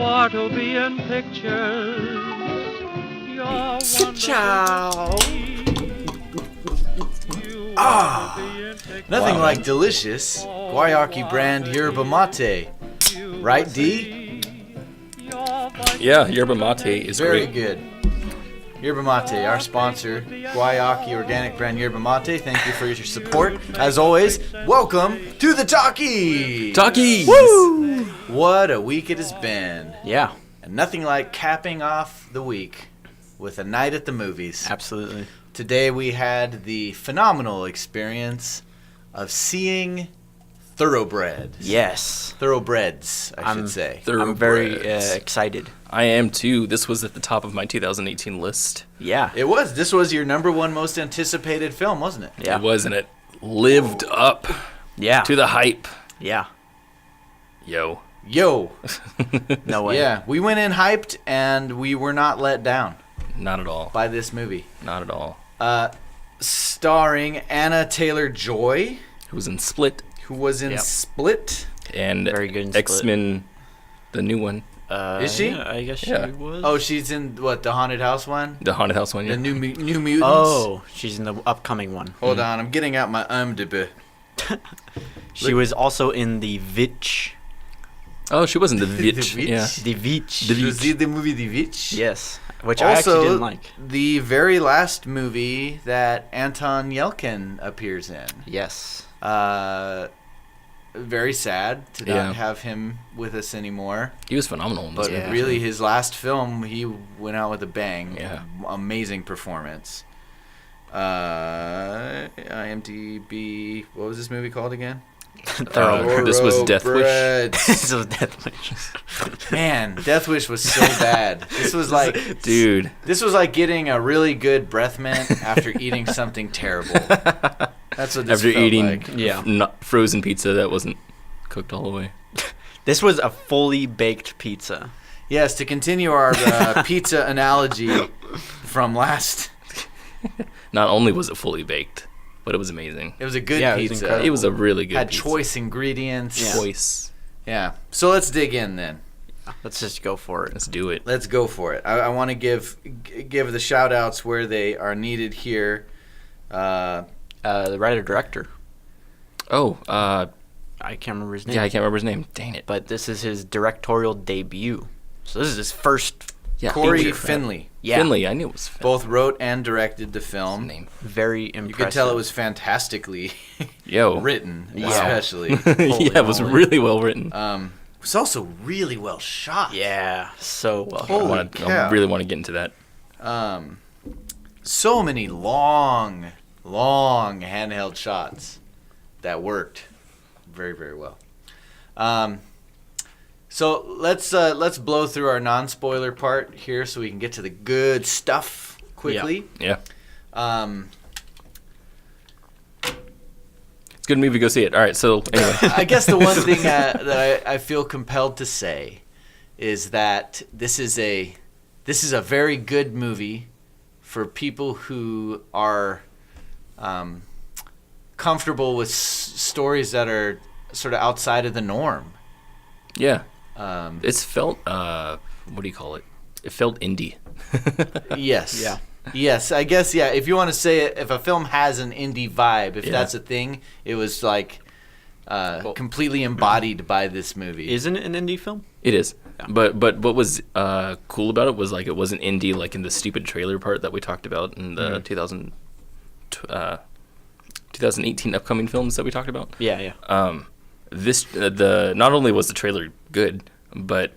are to be in pictures. You're Ciao. Nothing like delicious Guayaki brand yerba mate. Right, D? Yeah, yerba mate is Very great. good. Yerba mate, our sponsor, Guayaki organic brand yerba mate. Thank you for your support. As always, welcome to the Talkies! Talkies! Woo! What a week it has been. Yeah, And nothing like capping off the week with a night at the movies. absolutely. Today we had the phenomenal experience of seeing Thoroughbreds. Yes. Thoroughbreds, I should say. I'm very Thoroughbreds. excited. I am too. This was at the top of my 2018 list. Yeah. It was. This was your number one most anticipated film, wasn't it? Yeah. It was, and it lived up Yeah. to the hype. Yeah. Yo. Yo. No way. Yeah, we went in hyped and we were not let down Not at all. by this movie. Not at all. Starring Anna Taylor-Joy, It was in Split who was in Yep. Split. and Very good in Split. X-Men, the new one. Is she? Yeah, I guess Yeah. she was. Oh, she's in, what, the Haunted House one? The Haunted House one, yeah. The New Mutants? Oh, she's in the upcoming one. Hold on, I'm getting out my IMDb. She was also in the Witch. Oh, she wasn't the The Witch. Witch? Yeah. The Witch. The You Witch. see the movie The Witch? Yes. Which I Also, actually didn't like. the very last movie that Anton Yelkin appears in. Yes. Very sad to Yeah. not have him with us anymore. He was phenomenal in this But movie. really, his last film, he went out with a bang. Yeah. Amazing performance. IMDb. What was this movie called again? This was Death Wish. Thoroughbreds. This was Death Wish. Man, Death Wish was so bad. This was like, Dude. this was like getting a really good breath mint after eating something terrible. That's what this After felt eating like. Yeah. frozen pizza that wasn't cooked all the way. This was a fully baked pizza. Yes, to continue our pizza analogy from last. Not only was it fully baked, but it was amazing. It was a good Yeah, it was pizza. incredible. It was a really good Had pizza. choice ingredients. Yeah. Choice. Yeah. So let's dig in then. Let's just go for it. Let's do it. Let's go for it. I want to give the shout outs where they are needed here. The writer-director. Oh, I can't remember his name. yeah, I can't remember his name. Dang it. But this is his directorial debut. So this is his first. Yeah, Corey feature. Finley Yeah. Finley, I knew it was Finley. both wrote and directed the film. Name. Very impressive. You could tell it was fantastically Yo. written, Wow. especially. Yeah, it was moly. really well written. It was also really well shot. Yeah, so well. Holy I cow. really want to get into that. So many long handheld shots that worked very, very well. So let's blow through our non-spoiler part here so we can get to the good stuff quickly. Yeah. Um, It's a good movie. Go see it. All right. So anyway, I guess the one thing that I feel compelled to say is that this is a very good movie for people who are comfortable with stories that are sort of outside of the norm. yeah. It's felt. What do you call it? It felt indie. Yes. Yeah. Yes, I guess, yeah. If you want to say it, if a film has an indie vibe, if Yeah. that's a thing, it was like completely embodied by this movie. Isn't it an indie film? It is. Yeah. But what was cool about it was like it wasn't indie like in the stupid trailer part that we talked about in the 2018 upcoming films that we talked about. Yeah, yeah. This not only was the trailer good, but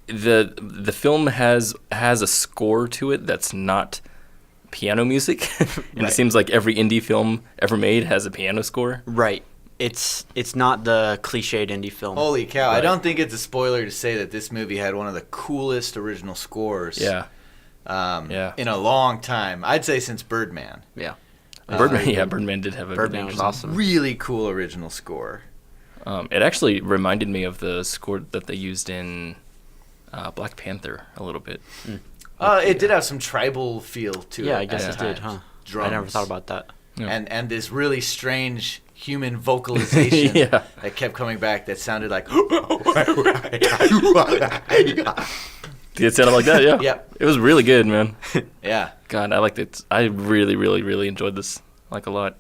the film has a score to it that's not piano music, and Right. it seems like every indie film ever made has a piano score. Right. It's not the cliched indie film. Holy cow. I Right. don't think it's a spoiler to say that this movie had one of the coolest original scores Yeah, in a long time. I'd say since Birdman. Yeah. Birdman. Yeah, Birdman did have a Birdman was awesome. Really cool original score. It actually reminded me of the score that they used in Black Panther a little bit. It did have some tribal feel to it. Yeah, I guess at it did, times. huh? Drums. I never thought about that. Yeah. And this really strange human vocalization Yeah. that kept coming back that sounded like It sounded like that, yeah. Yep. It was really good, man. yeah. God, I liked it. I really, really, really enjoyed this like a lot.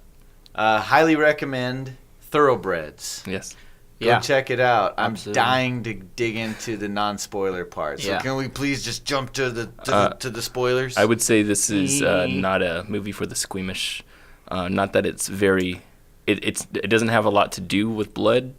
Highly recommend Thoroughbreds. Yes. Go Yeah. check it out. I'm Absolutely. dying to dig into the non-spoiler part. So Yeah. can we please just jump to the to the spoilers? I would say this is not a movie for the squeamish. Not that it's very, it doesn't have a lot to do with blood,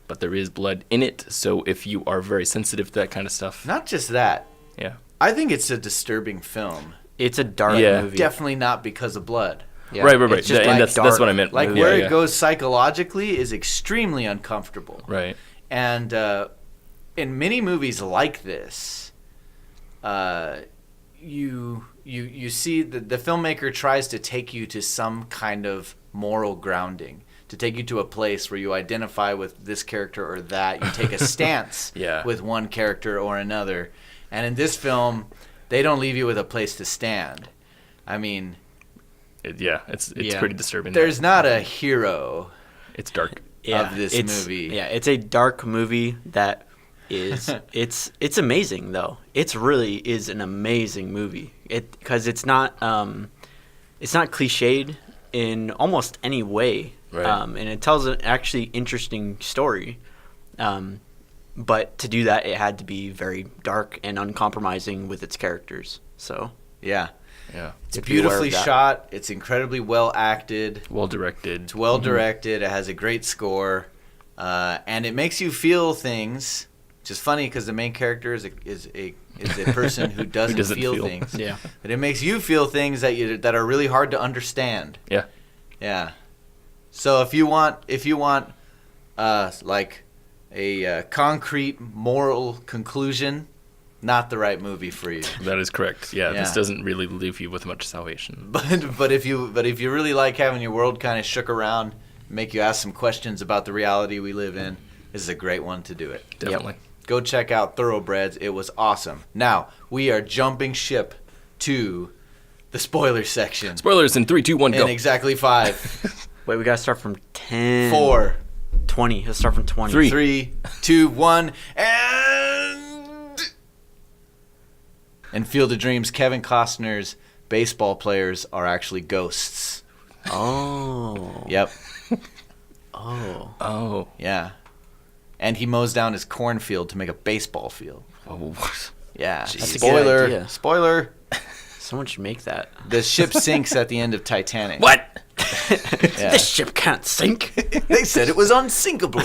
but there is blood in it. So if you are very sensitive to that kind of stuff, Not just that. yeah, I think it's a disturbing film. It's a dark Yeah. movie. Definitely not because of blood. Yeah. right. It's just And like that's dark. what I meant. Like Yeah, where yeah. it goes psychologically is extremely uncomfortable. Right. And in many movies like this, you see the filmmaker tries to take you to some kind of moral grounding, to take you to a place where you identify with this character or that. You take a stance Yeah. with one character or another. And in this film, they don't leave you with a place to stand. I mean, It's Yeah. pretty disturbing. there's not a hero It's dark. of this it's- movie. Yeah, it's a dark movie that is it's amazing though. It's really is an amazing movie. Because it's not cliched in almost any way. Right. And it tells an actually interesting story. But to do that, it had to be very dark and uncompromising with its characters. So Yeah. Yeah. It's to be aware of beautifully that. shot. It's incredibly well acted. Well directed. It's well directed. It has a great score, and it makes you feel things. Which is funny because the main character is a person who doesn't, doesn't feel feel. things. Yeah. But it makes you feel things that are really hard to understand. Yeah. Yeah. So if you want like a concrete moral conclusion, not the right movie for you. That is correct. Yeah, Yeah. this doesn't really leave you with much salvation. But if you really like having your world kind of shook around, make you ask some questions about the reality we live in, this is a great one to do it. Definitely. Go check out Thoroughbreds. It was awesome. Now we are jumping ship to the spoiler section Spoilers in 3, 2, 1, go. in exactly 5, Wait, we gotta start from 10. 4, 20. Let's start from 20. 3. 3, 2, 1, and Field of Dreams. Kevin Costner's baseball players are actually ghosts. Oh. Yep. Oh. Oh. Yeah. And he mows down his cornfield to make a baseball field. Oh. Yeah. That's a good Spoiler. idea. Spoiler. Someone should make that. The ship sinks at the end of Titanic. What? Yeah. This ship can't sink. They said it was unsinkable.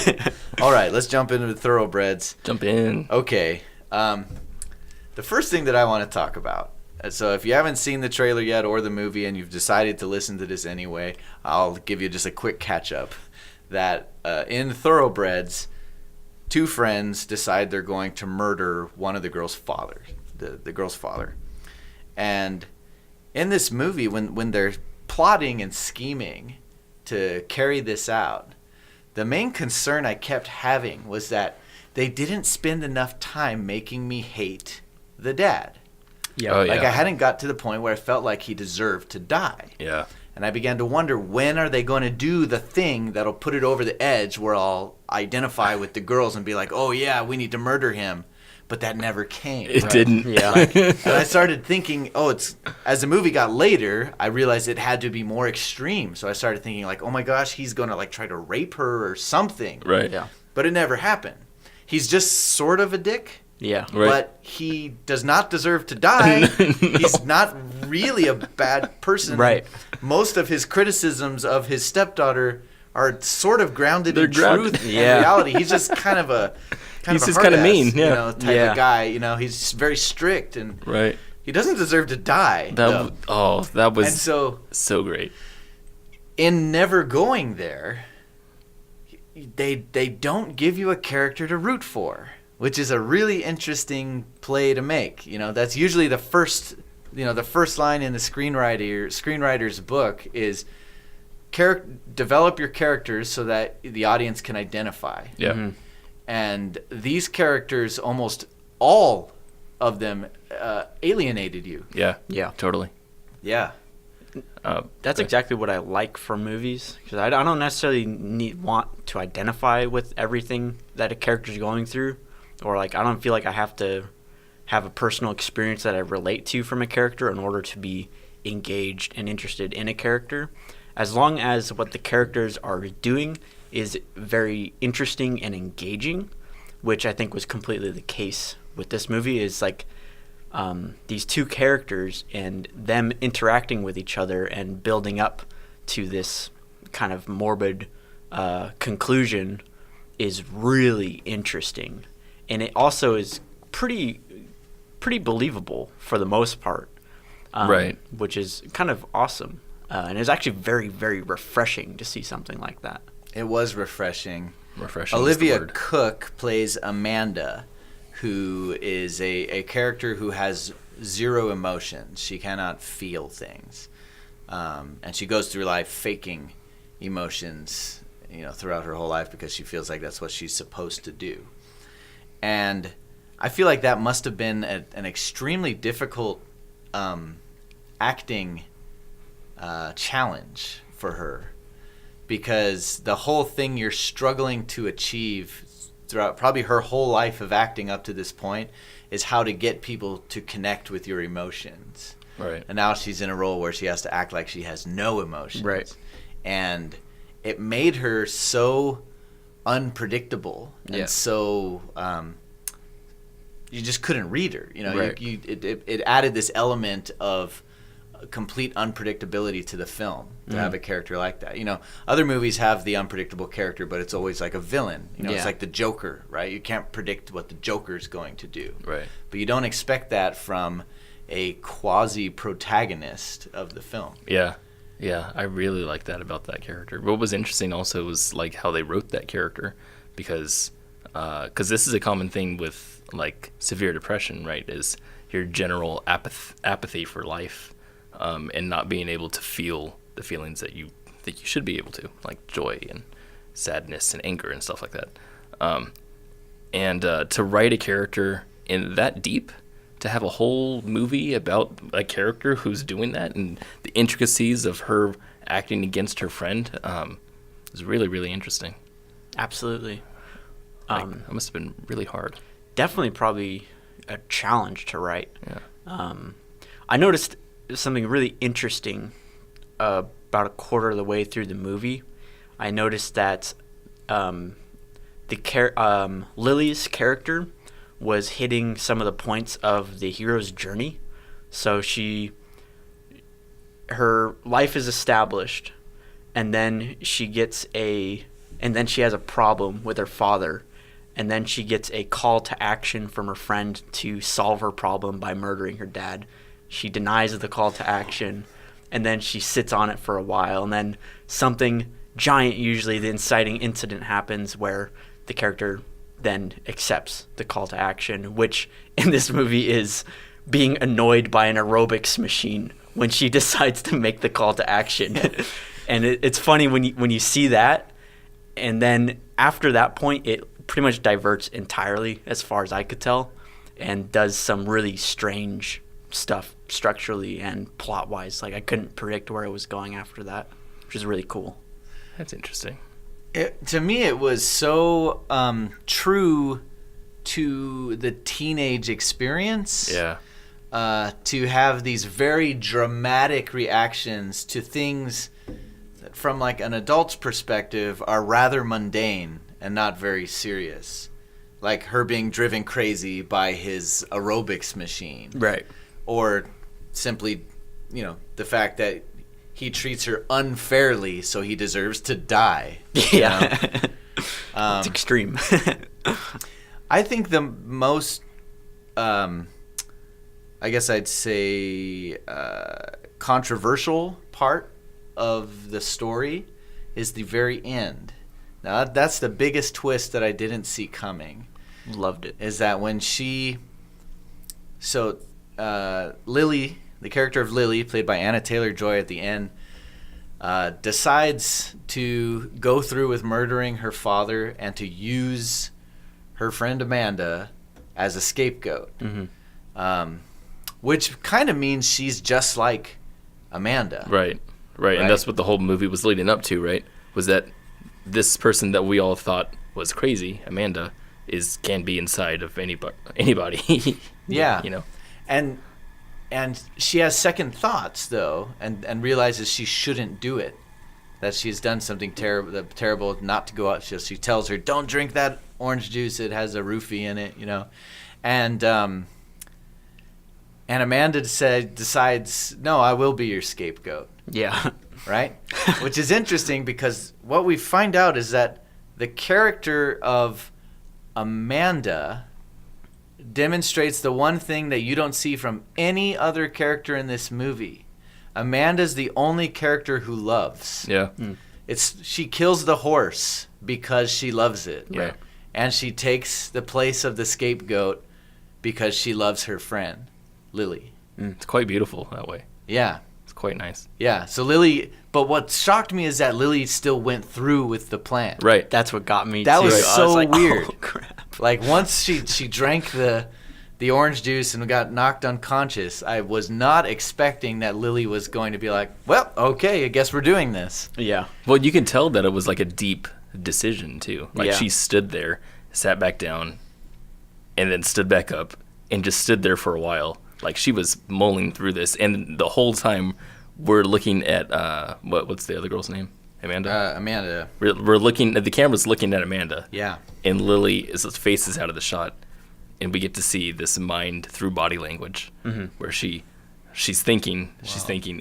All right, let's jump into the Thoroughbreds. Jump in. Okay. The first thing that I want to talk about. So if you haven't seen the trailer yet or the movie and you've decided to listen to this anyway, I'll give you just a quick catch up. That in Thoroughbreds, two friends decide they're going to murder one of the girl's father, the girl's father. And in this movie, when they're plotting and scheming to carry this out, the main concern I kept having was that they didn't spend enough time making me hate the dad. Yeah. Oh, Like yeah. I hadn't got to the point where I felt like he deserved to die. Yeah. And I began to wonder, when are they going to do the thing that'll put it over the edge where I'll identify with the girls and be like, oh yeah, we need to murder him. But that never came. It didn't. Yeah. And I started thinking, as the movie got later, I realized it had to be more extreme. So I started thinking like, oh my gosh, he's going to like try to rape her or something. Right. Yeah. But it never happened. He's just sort of a dick. Yeah. Right. But he does not deserve to die. No. He's not really a bad person. Right. Most of his criticisms of his stepdaughter are sort of grounded They're in grounded. truth and Yeah. reality. He's just kind of a He's just hard-ass, kinda mean, yeah. type Yeah. of guy. He's just very strict and Right. he doesn't deserve to die. though. That And was so so great. in never going there, they don't give you a character to root for, which is a really interesting play to make. That's usually the first line in the screenwriter's book is develop your characters so that the audience can identify. Yeah. Mhm. And these characters, almost all of them, alienated you. Yeah. Yeah. Totally. Yeah. That's exactly what I like from movies, because I don't necessarily want to identify with everything that a character's going through, or like I don't feel like I have to have a personal experience that I relate to from a character in order to be engaged and interested in a character. As long as what the characters are doing is very interesting and engaging, which I think was completely the case with this movie, is like these two characters and them interacting with each other and building up to this kind of morbid conclusion is really interesting. And it also is pretty believable for the most part, right? Which is kind of awesome. And it's actually very, very refreshing to see something like that. It was refreshing. Refreshing. Olivia Cook plays Amanda, who is a character who has zero emotions. She cannot feel things. And she goes through life faking emotions, throughout her whole life because she feels like that's what she's supposed to do. And I feel like that must have been an extremely difficult acting challenge for her, because the whole thing you're struggling to achieve throughout probably her whole life of acting up to this point is how to get people to connect with your emotions. Right. And now she's in a role where she has to act like she has no emotions. Right. And it made her so unpredictable and so you just couldn't read her. Right. It added this element of complete unpredictability to the film to have a character like that. Other movies have the unpredictable character, but it's always like a villain. It's like the Joker, right? You can't predict what the Joker's going to do. Right. But you don't expect that from a quasi-protagonist of the film. Yeah. Yeah, I really like that about that character. What was interesting also was like how they wrote that character, because this is a common thing with like severe depression, right? Is your general apathy for life, and not being able to feel the feelings that you think you should be able to, like joy and sadness and anger and stuff like that. And to write a character in that deep, to have a whole movie about a character who's doing that and the intricacies of her acting against her friend is really, really interesting. Absolutely. That must have been really hard. Definitely probably a challenge to write. Yeah. I noticed something really interesting about a quarter of the way through the movie. I noticed that Lily's character was hitting some of the points of the hero's journey. So her life is established, and then she has a problem with her father, and then she gets a call to action from her friend to solve her problem by murdering her dad. She denies the call to action, and then she sits on it for a while, and then something giant, usually the inciting incident, happens where the character then accepts the call to action, which in this movie is being annoyed by an aerobics machine when she decides to make the call to action. And it's funny when you see that, and then after that point it pretty much diverts entirely, as far as I could tell, and does some really strange stuff structurally and plot wise. Like I couldn't predict where it was going after that, which is really cool. That's interesting. To me, it was so true to the teenage experience. Yeah. To have these very dramatic reactions to things that, from like an adult's perspective, are rather mundane and not very serious. Like her being driven crazy by his aerobics machine. Right. Or simply, the fact that he treats her unfairly, so he deserves to die. Yeah. It's extreme. I think the most, I guess I'd say, controversial part of the story is the very end. Now, that's the biggest twist that I didn't see coming. Loved it. Is that when Lily, the character of Lily, played by Anna Taylor-Joy at the end, decides to go through with murdering her father and to use her friend Amanda as a scapegoat. Mm-hmm. Which kind of means she's just like Amanda. Right. Right. And that's what the whole movie was leading up to, right? Was that this person that we all thought was crazy, Amanda, can be inside of anybody. Yeah. You know. And she has second thoughts though, and realizes she shouldn't do it. That she's done something terrible not to go out. She tells her, "Don't drink that orange juice. It has a roofie in it," you know. And Amanda decides, "No, I will be your scapegoat." Yeah. Right? Which is interesting because what we find out is that the character of Amanda demonstrates the one thing that you don't see from any other character in this movie. Amanda's the only character who loves. Yeah. She kills the horse because she loves it. Yeah. And she takes the place of the scapegoat because she loves her friend, Lily. It's quite beautiful that way. Yeah. It's quite nice. Yeah. So Lily, but what shocked me is that Lily still went through with the plan. Right. That's what got me That too. was I so like, weird. Oh, crap. Like once she drank the orange juice and got knocked unconscious, I was not expecting that Lily was going to be like, well, okay, I guess we're doing this. Yeah. Well, you can tell that it was like a deep decision too. Like Yeah. she stood there, sat back down, and then stood back up and just stood there for a while. Like she was mulling through this, and the whole time we're looking at what's the other girl's name? Amanda. Amanda. We're looking at the camera's looking at Amanda. Yeah. And Lily's face is out of the shot, and we get to see this mind through body language, where she's thinking,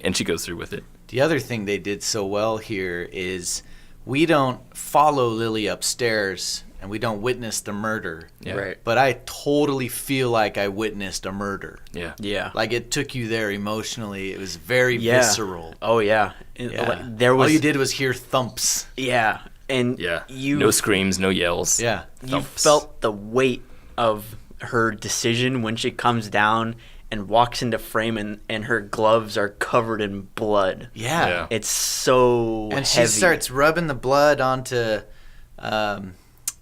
and she goes through with it. The other thing they did so well here is we don't follow Lily upstairs and we don't witness the murder. Yeah. Right. But I totally feel like I witnessed a murder. Yeah. Yeah. Like it took you there emotionally. It was very Yeah. visceral. Oh yeah. Yeah. Like, there was All you did was hear thumps. Yeah. And Yeah. you No screams, no yells. Yeah. you Thumps. felt the weight of her decision when she comes down and walks into frame and her gloves are covered in blood. Yeah. Yeah. It's so And she heavy. starts rubbing the blood onto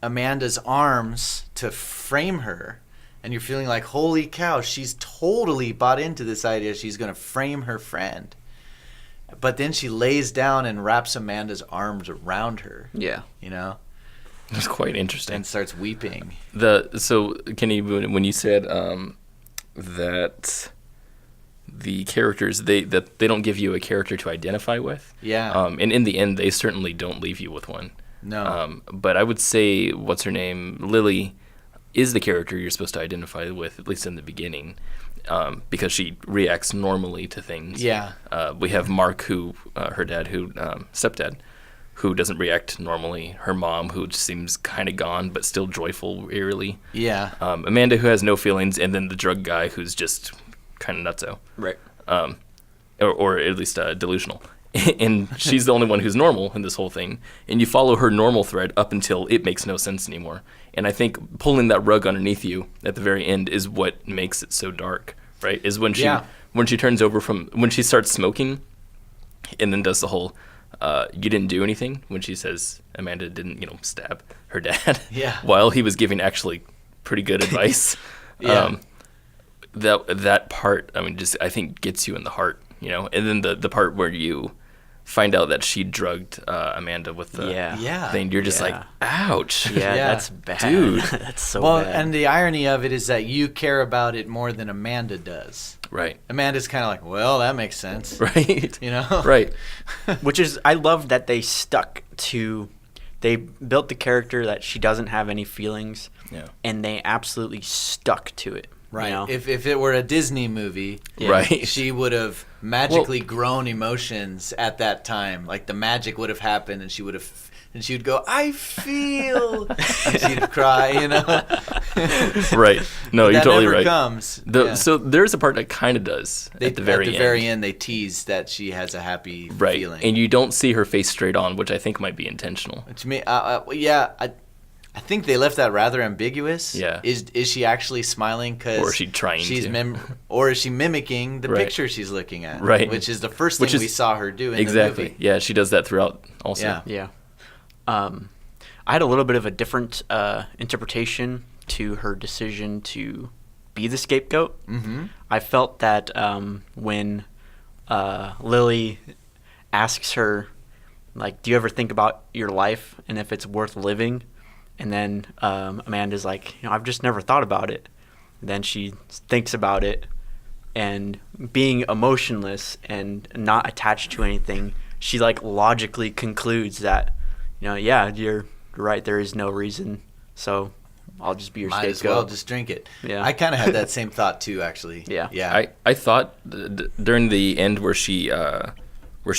Amanda's arms to frame her. And you're feeling like, holy cow, she's totally bought into this idea she's going to frame her friend. But then she lays down and wraps Amanda's arms around her, Yeah. you know, It was quite interesting. and starts weeping. So Kenny, when you said that the characters they don't give you a character to identify with, Yeah. and in the end they certainly don't leave you with one. No. But I would say, what's her name, Lily, is the character you're supposed to identify with, at least in the beginning, because she reacts normally to things. Yeah. We have Mark, who her dad, stepdad, who doesn't react normally. Her mom, who just seems kind of gone but still joyful, eerily. Yeah. Amanda, who has no feelings, and then the drug guy, who's just kind of nutso, Right. or at least delusional. And she's the only one who's normal in this whole thing. And you follow her normal thread up until it makes no sense anymore. And I think pulling that rug underneath you at the very end is what makes it so dark, right? Is when she turns over when she starts smoking, and then does the whole you didn't do anything, when she says Amanda didn't, stab her dad. Yeah. While he was giving actually pretty good advice. Yeah. That part, I think gets you in the heart, And then the part where you find out that she drugged Amanda with the Yeah. thing, you're just like, ouch. Yeah, Yeah. that's bad. Dude. That's so Well, bad. and the irony of it is that you care about it more than Amanda does. Right. Amanda's kind of like, well, that makes sense. Right. You know? Right. Which is, I love that they built the character that she doesn't have any feelings, Yeah. and they absolutely stuck to it. Right. You know? If it were a Disney movie, Right. she would have magically grown emotions at that time. Like the magic would have happened, and she would go, I feel, and she'd cry, Right. No, you're that totally never right. comes. Yeah. So there's a part that kind of does at the very end. They tease that she has a happy Right. feeling. And you don't see her face straight on, which I think might be intentional. To me, I think they left that rather ambiguous. Yeah. Is she actually smiling? Or is she trying to? Or is she mimicking the Right. picture she's looking at? Right. Which is the first thing we saw her do in exactly. the movie. Yeah, she does that throughout also. Yeah. Yeah. I had a little bit of a different interpretation to her decision to be the scapegoat. Mm-hmm. I felt that when Lily asks her, like, do you ever think about your life and if it's worth living? And then Amanda's like, I've just never thought about it. And then she thinks about it, and being emotionless and not attached to anything, she like logically concludes that, yeah, you're right, there is no reason, so I'll just be your Might scapegoat. as well just drink it. Yeah. I kind of had that same thought too, actually. Yeah. I thought during the end where she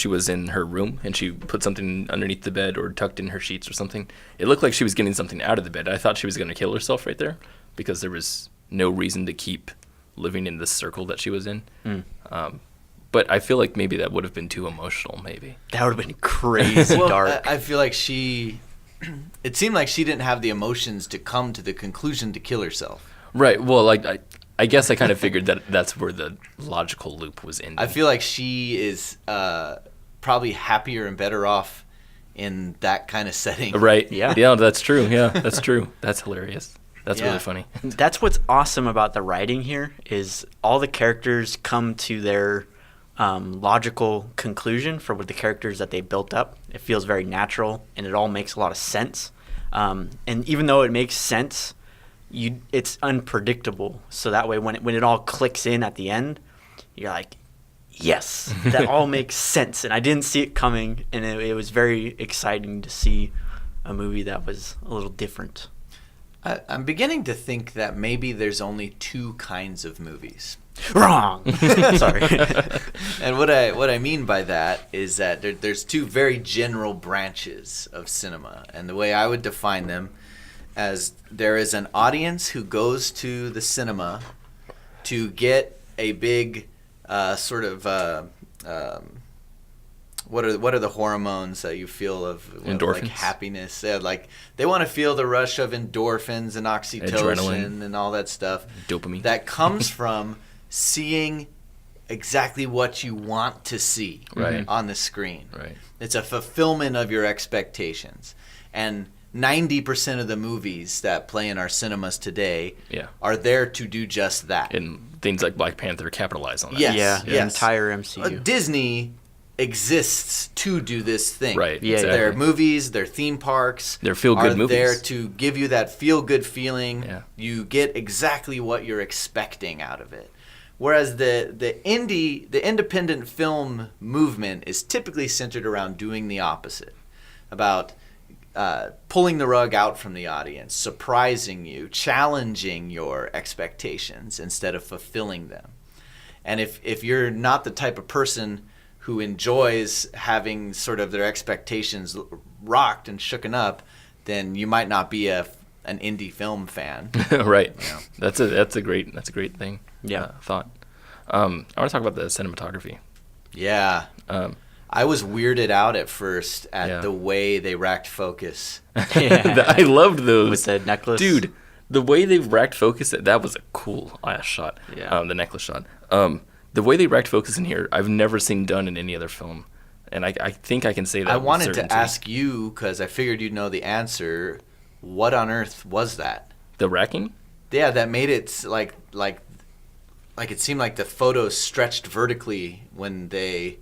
was in her room and she put something underneath the bed or tucked in her sheets or something, it looked like she was getting something out of the bed. I thought she was going to kill herself right there because there was no reason to keep living in this circle that she was in. But I feel like maybe that would have been too emotional, maybe. That would have been crazy Well, dark. I feel like it seemed like she didn't have the emotions to come to the conclusion to kill herself. Right. Well, like I guess I kind of figured that that's where the logical loop was ending. I feel like she is probably happier and better off in that kind of setting. Right. Yeah. Yeah, that's true. Yeah, that's true. That's hilarious. That's Yeah. really funny. That's what's awesome about the writing here is all the characters come to their logical conclusion for what the characters that they built up. It feels very natural, and it all makes a lot of sense. And even though it makes sense, it's unpredictable. So that way, when it all clicks in at the end, you're like, yes, that all makes sense. And I didn't see it coming, and it was very exciting to see a movie that was a little different. I'm beginning to think that maybe there's only two kinds of movies. Wrong. Sorry. And what I mean by that is that there's two very general branches of cinema, and the way I would define them as there is an audience who goes to the cinema to get a big sort of what are the hormones that you feel of Endorphins. like happiness? Yeah, like they want to feel the rush of endorphins and oxytocin Adrenaline. and all that stuff. Dopamine. That comes from seeing exactly what you want to see Right. on the screen. Right. It's a fulfillment of your expectations. And 90% of the movies that play in our cinemas today Yeah. are there to do just that. And things like Black Panther capitalize on that. Yes, Yeah, the yes. entire MCU. Disney exists to do this thing. Right. Yeah, exactly. Their movies, their theme parks They're feel-good are movies. there to give you that feel-good feeling. Yeah. You get exactly what you're expecting out of it. Whereas the independent film movement is typically centered around doing the opposite, about pulling the rug out from the audience, surprising you, challenging your expectations instead of fulfilling them. And if you're not the type of person who enjoys having sort of their expectations rocked and shooken up, then you might not be an indie film fan. Right. Yeah. That's a great thing. Yeah. Thought. I want to talk about the cinematography. Yeah. I was weirded out at first at Yeah. the way they racked focus. Yeah. I loved those. With the necklace. Dude, the way they racked focus, that was a cool ass shot. Yeah. The necklace shot. The way they racked focus in here, I've never seen done in any other film. And I think I can say that I with wanted certainty. to ask you, because I figured you'd know the answer, what on earth was that? The racking? Yeah, that made it like it seemed like the photos stretched vertically when they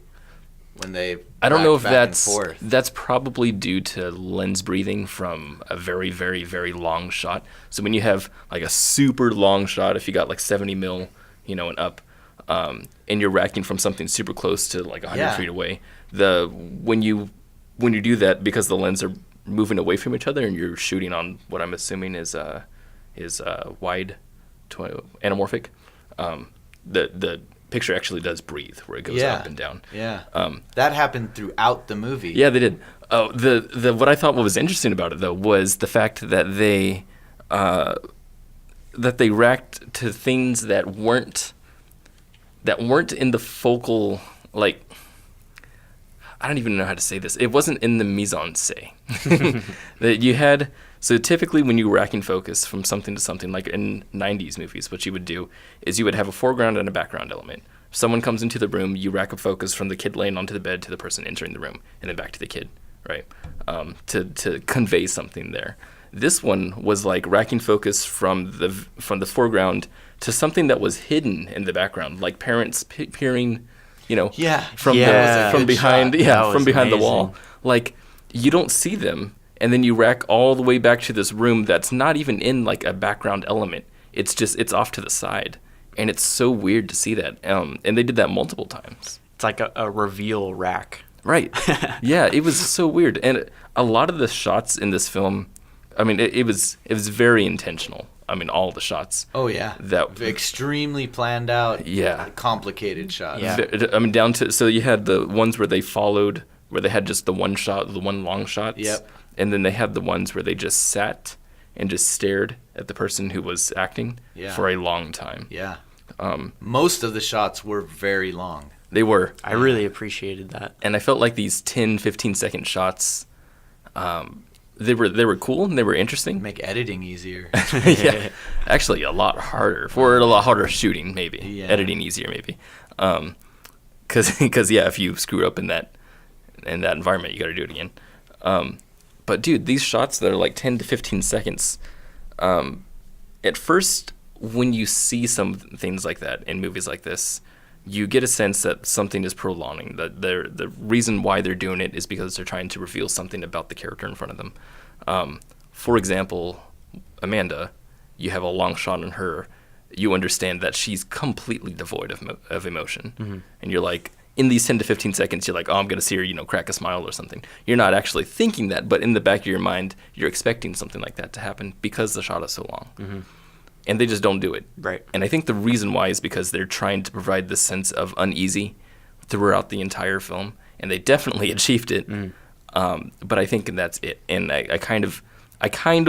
I don't know if racked back and that's forth. that's probably due to lens breathing from a very, very, very long shot. So when you have like a super long shot, if you got like 70 mil, and up, and you're racking from something super close to like 100 Yeah. feet away, when you do that, because the lenses are moving away from each other and you're shooting on what I'm assuming is wide anamorphic, the picture actually does breathe where it goes Yeah. up and down. Yeah. That happened throughout the movie. Yeah, they did. Oh, the what I thought was interesting about it though was the fact that they racked to things that weren't in the focal, like, I don't even know how to say this. It wasn't in the mise-en-scène. That you had. So typically when you were racking focus from something to something, like in 90s movies, what you would do is you would have a foreground and a background element. If someone comes into the room, you rack a focus from the kid laying onto the bed to the person entering the room, and then back to the kid, right? To convey something there. This one was like racking focus from the foreground to something that was hidden in the background, like parents peering Yeah. from Yeah. the from Good behind, shot. That was from behind the wall. amazing. Like you don't see them, and then you rack all the way back to this room that's not even in like a background element. It's off to the side, and it's so weird to see that. And they did that multiple times. It's like a reveal rack. Right. Yeah, it was so weird. And a lot of the shots in this film, I mean, it was very intentional. I mean, all the shots. Oh yeah. That Extremely planned out. Yeah. Complicated shots. Yeah. I mean, down to, so you had the ones where they followed, where they had just the one shot, the one long shots. Yep. And then they had the ones where they just sat and just stared at the person who was acting Yeah. for a long time. Yeah. Most of the shots were very long. They were. I really appreciated that. And I felt like these 10, 15-second shots, they were cool and they were interesting. Make editing easier. Yeah, actually a lot harder shooting, maybe. Yeah. Editing easier, maybe. Because yeah, if you screw up in that environment, you got to do it again. But dude, these shots that are like 10 to 15 seconds, at first when you see some things like that in movies like this, you get a sense that something is prolonging. That the reason why they're doing it is because they're trying to reveal something about the character in front of them. For example, Amanda, you have a long shot on her. You understand that she's completely devoid of emotion. And you're like, in these 10 to 15 seconds, you're like, oh, I'm going to see her, crack a smile or something. You're not actually thinking that, but in the back of your mind, you're expecting something like that to happen because the shot is so long. And they just don't do it. Right. And I think the reason why is because they're trying to provide this sense of uneasy throughout the entire film, and they definitely achieved it. But I think that's it. And I kind of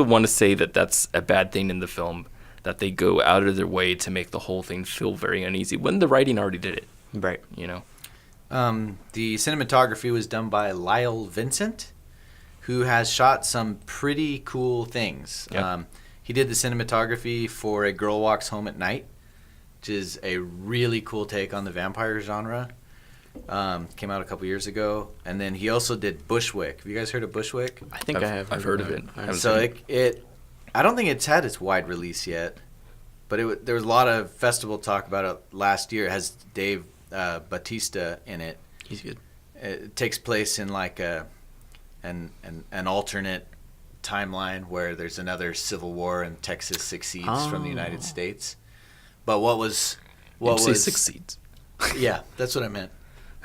want to say that that's a bad thing in the film, that they go out of their way to make the whole thing feel very uneasy when the writing already did it. Right. The cinematography was done by Lyle Vincent, who has shot some pretty cool things. Yeah. He did the cinematography for A Girl Walks Home at Night, which is a really cool take on the vampire genre. Came out a couple years ago. And then he also did Bushwick. Have you guys heard of Bushwick? I think I've heard of it. I haven't So seen I don't think it's had its wide release yet, but there was a lot of festival talk about it last year. It has Dave Bautista in it. He's good. It takes place in like an alternate timeline where there's another civil war and Texas succeeds from the United States. But what was succeeds. Yeah, that's what I meant.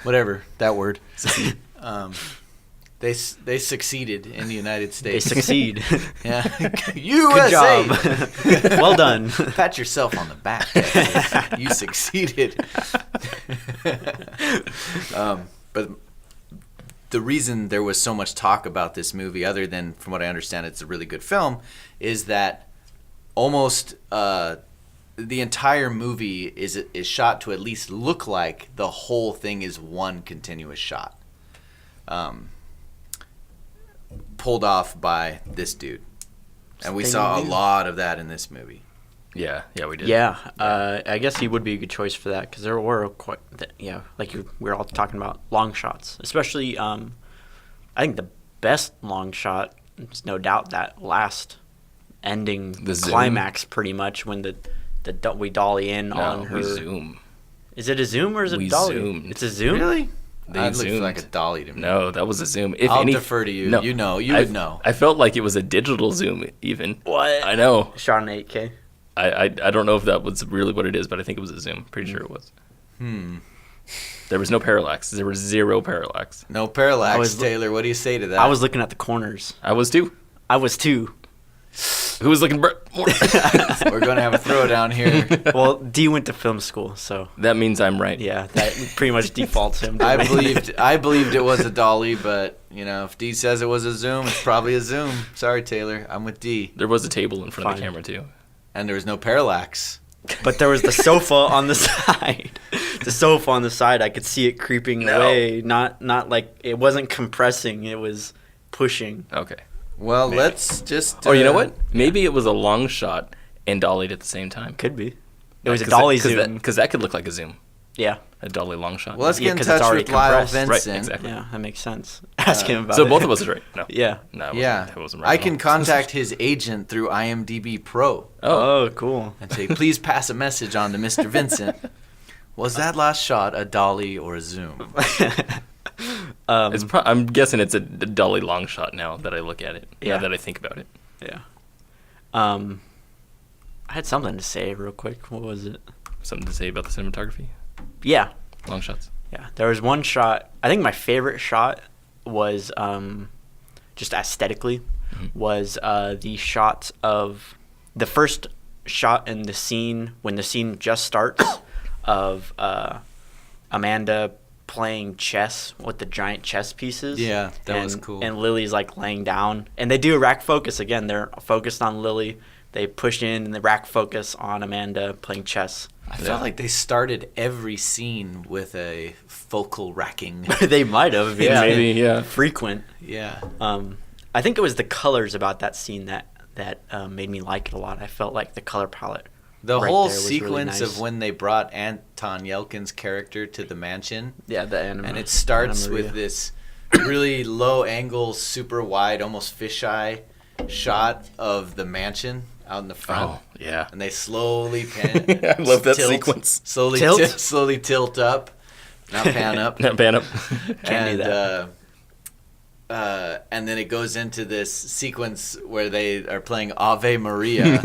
Whatever that word. They succeeded in the United They States. succeed. Yeah, Good USA. job. Well done. Pat yourself on the back. Texas. You succeeded. But the reason there was so much talk about this movie, other than from what I understand it's a really good film, is that almost the entire movie is shot to at least look like the whole thing is one continuous shot. Pulled off by this dude. And we saw a lot of that in this movie. Yeah, we did. Yeah, I guess he would be a good choice for that because there were quite, like we were all talking about long shots, especially. I think the best long shot is no doubt that last ending climax, pretty much when we dolly in on her. We zoom. Is it a zoom or is it We a dolly? zoomed. It's a zoom. Really? They That looks zoomed. like a dolly to me. No, that was a zoom. I'll defer to you. No, You would know. I felt like it was a digital zoom even. What? I know. Shot in 8K. I don't know if that was really what it is, but I think it was a zoom. Pretty sure it was. There was no parallax. There was zero parallax. No parallax, I was- Taylor. What do you say to that? I was looking at the corners. I was too. I was too. Who was looking more? We're going to have a throwdown here. Well, D went to film school, so That means I'm right. yeah, that pretty much defaults him. I believed it was a dolly, but if D says it was a zoom, it's probably a zoom. Sorry, Taylor. I'm with D. There was a table in front of the Fine. camera too. And there was no parallax. But there was the sofa on the side. The sofa on the side, I could see it creeping No. away. Not like it wasn't compressing; it was pushing. Okay. Well, Maybe. let's just. Oh, you know what? Maybe it was a long shot and dollied at the same time. Could be. It was a dolly zoom. Because that could look like a zoom. Yeah, A dolly long shot. Well, let's Yeah, get in 'cause it's touch already with Lyle compressed. Vincent. Right, exactly. yeah, that makes sense. Ask him about So it. both of us are right. No. Yeah. No, Yeah. it wasn't right. I at can all. contact his agent through IMDb Pro Oh. Oh, cool. and say, please pass a message on to Mr. Vincent. Was that last shot a dolly or a zoom? I'm guessing it's a dolly long shot now that I look at it. Yeah. Now that I think about it. Yeah. I had something to say real quick. What was it? Something to say about the cinematography? Yeah. Long shots. Yeah. There was one shot. I think my favorite shot was just aesthetically was the shot of the first shot in the scene when the scene just starts of Amanda playing chess with the giant chess pieces. Yeah, that was cool. And Lily's like laying down, and they do a rack focus again. They're focused on Lily. They push in and the rack focus on Amanda playing chess. I felt like they started every scene with a focal racking. They might have, yeah. Maybe, yeah. Frequent. Yeah. I think it was the colors about that scene that made me like it a lot. I felt like the color palette. The right whole there was really sequence nice. of when they brought Anton Yelkin's character to the mansion. Yeah, the anime. And it starts Anna Maria. with this really low angle, super wide, almost fisheye shot of the mansion out in the front. Oh, yeah. And they slowly pan. I love that sequence. Slowly Tilt? slowly tilt up, not pan up. Not ban up. Can't do that. And then it goes into this sequence where they are playing Ave Maria,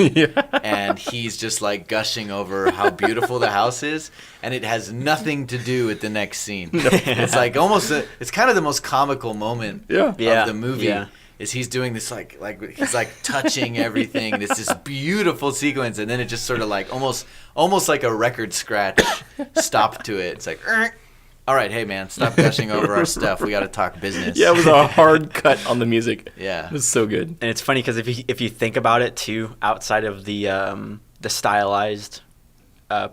and he's just like gushing over how beautiful the house is, and it has nothing to do with the next scene. It's like almost it's kind of the most comical moment of the movie. Yeah. Is he's doing this like he's like touching everything. It's this beautiful sequence, and then it just sort of like almost like a record scratch stop to it. It's like, all right, hey man, stop gushing over our stuff. We got to talk business. Yeah, it was a hard cut on the music. Yeah. It was so good. And it's funny because if you think about it too, outside of the stylized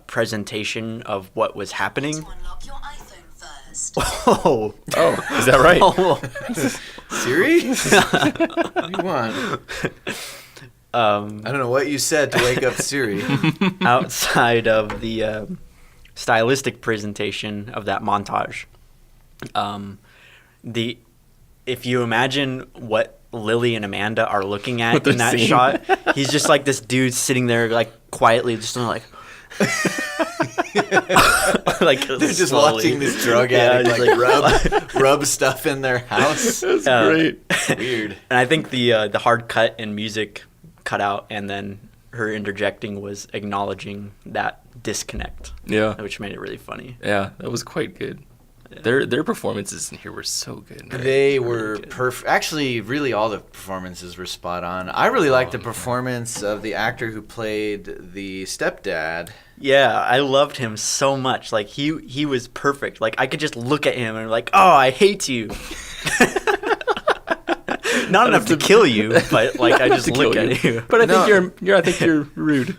presentation of what was happening. To unlock your iPhone first. Oh, Oh, is that right? Siri? What do you want? I don't know what you said to wake up Siri. outside of the stylistic presentation of that montage, if you imagine what Lily and Amanda are looking at What they're in that seeing. shot, he's just like this dude sitting there like quietly, just like. Like They're just slowly. watching this drug addict rub stuff in their house. That's great. Weird. And I think the hard cut and music cut out, and then her interjecting was acknowledging that disconnect, Yeah. which made it really funny. Yeah, that was quite good. Their performances in here were so good. Man. They were perfect. Actually, really all the performances were spot on. I really liked the performance of the actor who played the stepdad. Yeah, I loved him so much. Like he was perfect. Like I could just look at him and like, oh, I hate you. Not enough to kill you, but like I just look at you. But I No. think I think you're rude.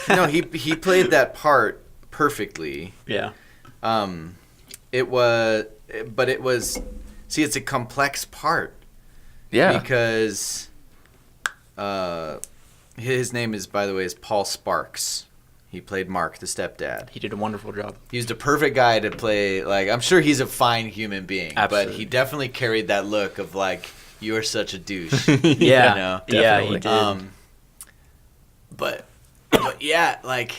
No, he played that part perfectly. Yeah. It was see, it's a complex part. Yeah. Because his name is, by the way, is Paul Sparks. He played Mark, the stepdad. He did a wonderful job. He was the perfect guy to play. Like, I'm sure he's a fine human being, Absolutely. but he definitely carried that look of like, you're such a douche. Yeah. You know? Yeah, he Definitely. did. But yeah, like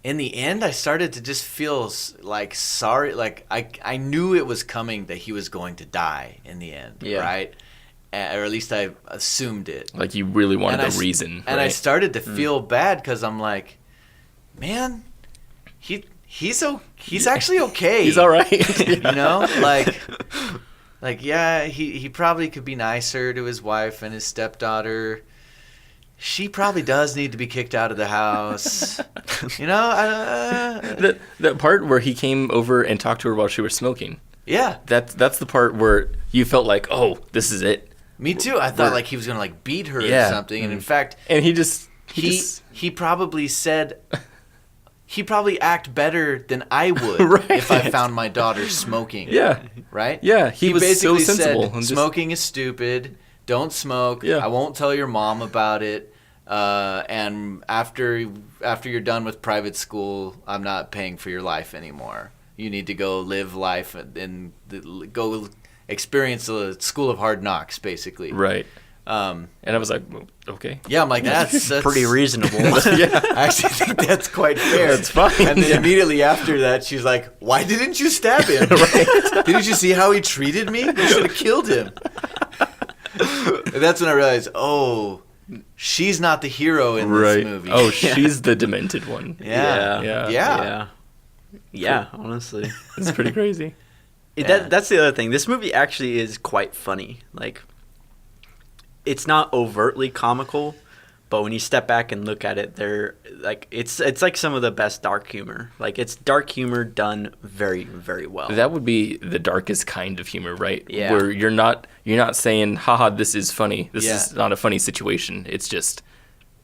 in the end, I started to just feel like sorry. Like I knew it was coming that he was going to die in the end, Yeah. right? Or at least I assumed it. Like you really wanted And a reason. And I right? started to feel bad because I'm like, man, he's actually okay. He's all right. You know, like yeah, he probably could be nicer to his wife and his stepdaughter. She probably does need to be kicked out of the house. You know, that part where he came over and talked to her while she was smoking. yeah, That's the part where you felt like, oh, this is it. me too. I thought like he was gonna like beat her Yeah. or something, and in fact, And he just he probably said. He probably act better than I would Right. if I found my daughter smoking. yeah. Right? Yeah, he was so basically sensible said, and just- smoking is stupid. Don't smoke. Yeah. I won't tell your mom about it. And after you're done with private school, I'm not paying for your life anymore. You need to go live life and go experience the school of hard knocks, basically. Right. Um, And I was like, well, okay. yeah, I'm like, that's Pretty reasonable. Yeah, I actually think that's quite fair. That's fine. And then Yeah. immediately after that, she's like, "Why didn't you stab him? Didn't you see how he treated me? You should have killed him." And that's when I realized, oh, she's not the hero in this movie. Oh, she's the demented one. yeah, Yeah. yeah. Yeah, honestly. It's pretty crazy. That's the other thing. This movie actually is quite funny. Like, it's not overtly comical, but when you step back and look at it, it's like some of the best dark humor. Like, it's dark humor done very, very well. That would be the darkest kind of humor, right? Yeah. Where you're not saying, haha, this is funny. This Yeah. is not a funny situation. It's just,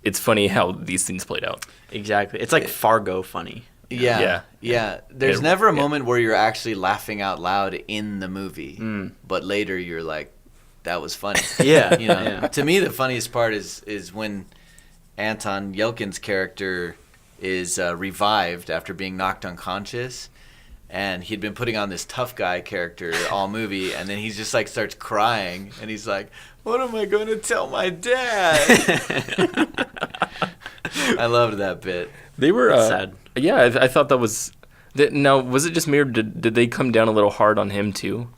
it's funny how these things played out. Exactly. It's like Fargo funny. Yeah. Yeah. There's Yeah. never a Yeah. moment where you're actually laughing out loud in the movie, but later you're like, that was funny. Yeah. You know, Yeah. to me the funniest part is when Anton Yelkin's character is revived after being knocked unconscious, and he'd been putting on this tough guy character all movie, and then he just like starts crying, and he's like, "What am I going to tell my dad?" I loved that bit. They were That's sad. Yeah, I thought that was. Now, was it just me, or did they come down a little hard on him too?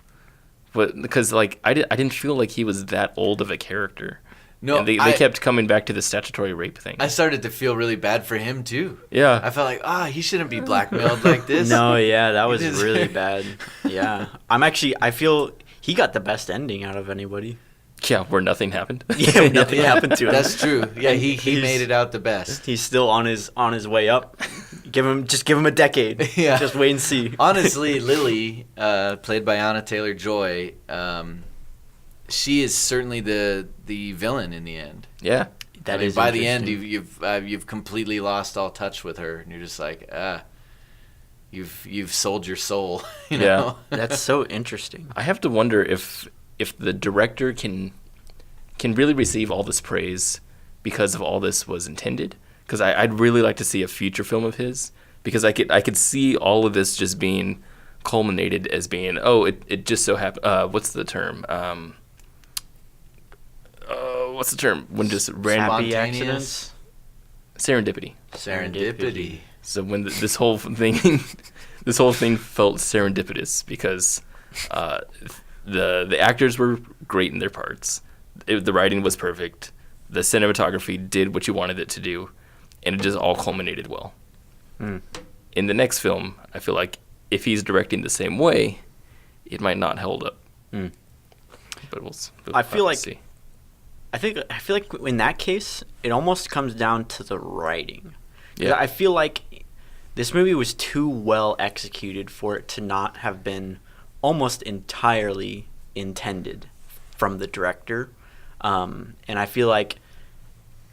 But because like I didn't feel like he was that old of a character. No, And they kept coming back to the statutory rape thing. I started to feel really bad for him too. Yeah. I felt like, he shouldn't be blackmailed like this. No, yeah, that was It is- really bad. Yeah. I feel he got the best ending out of anybody. Yeah, where nothing happened. Yeah, nothing happened to him. That's true. Yeah, he He's- made it out the best. He's still on his way up. Give him a decade. Yeah. Just wait and see. Honestly, Lily, played by Anna Taylor-Joy, she is certainly the villain in the end. Yeah. That I mean, is by the end, interesting. you've completely lost all touch with her, and you're just like, you've sold your soul. You know? That's so interesting. I have to wonder if the director can really receive all this praise because of all this was intended. Because I'd really like to see a future film of his, because I could see all of this just being culminated as being, it just so happened. What's the term? What's the term when just random Happy Spontaneous. accidents. serendipity? Serendipity. So when this whole thing felt serendipitous because the actors were great in their parts, the writing was perfect, the cinematography did what you wanted it to do, and it just all culminated well. In the next film, I feel like if he's directing the same way, it might not hold up. But we'll I feel have to like- see. I feel like in that case, it almost comes down to the writing. 'Cause Yeah. I feel like this movie was too well executed for it to not have been almost entirely intended from the director. And I feel like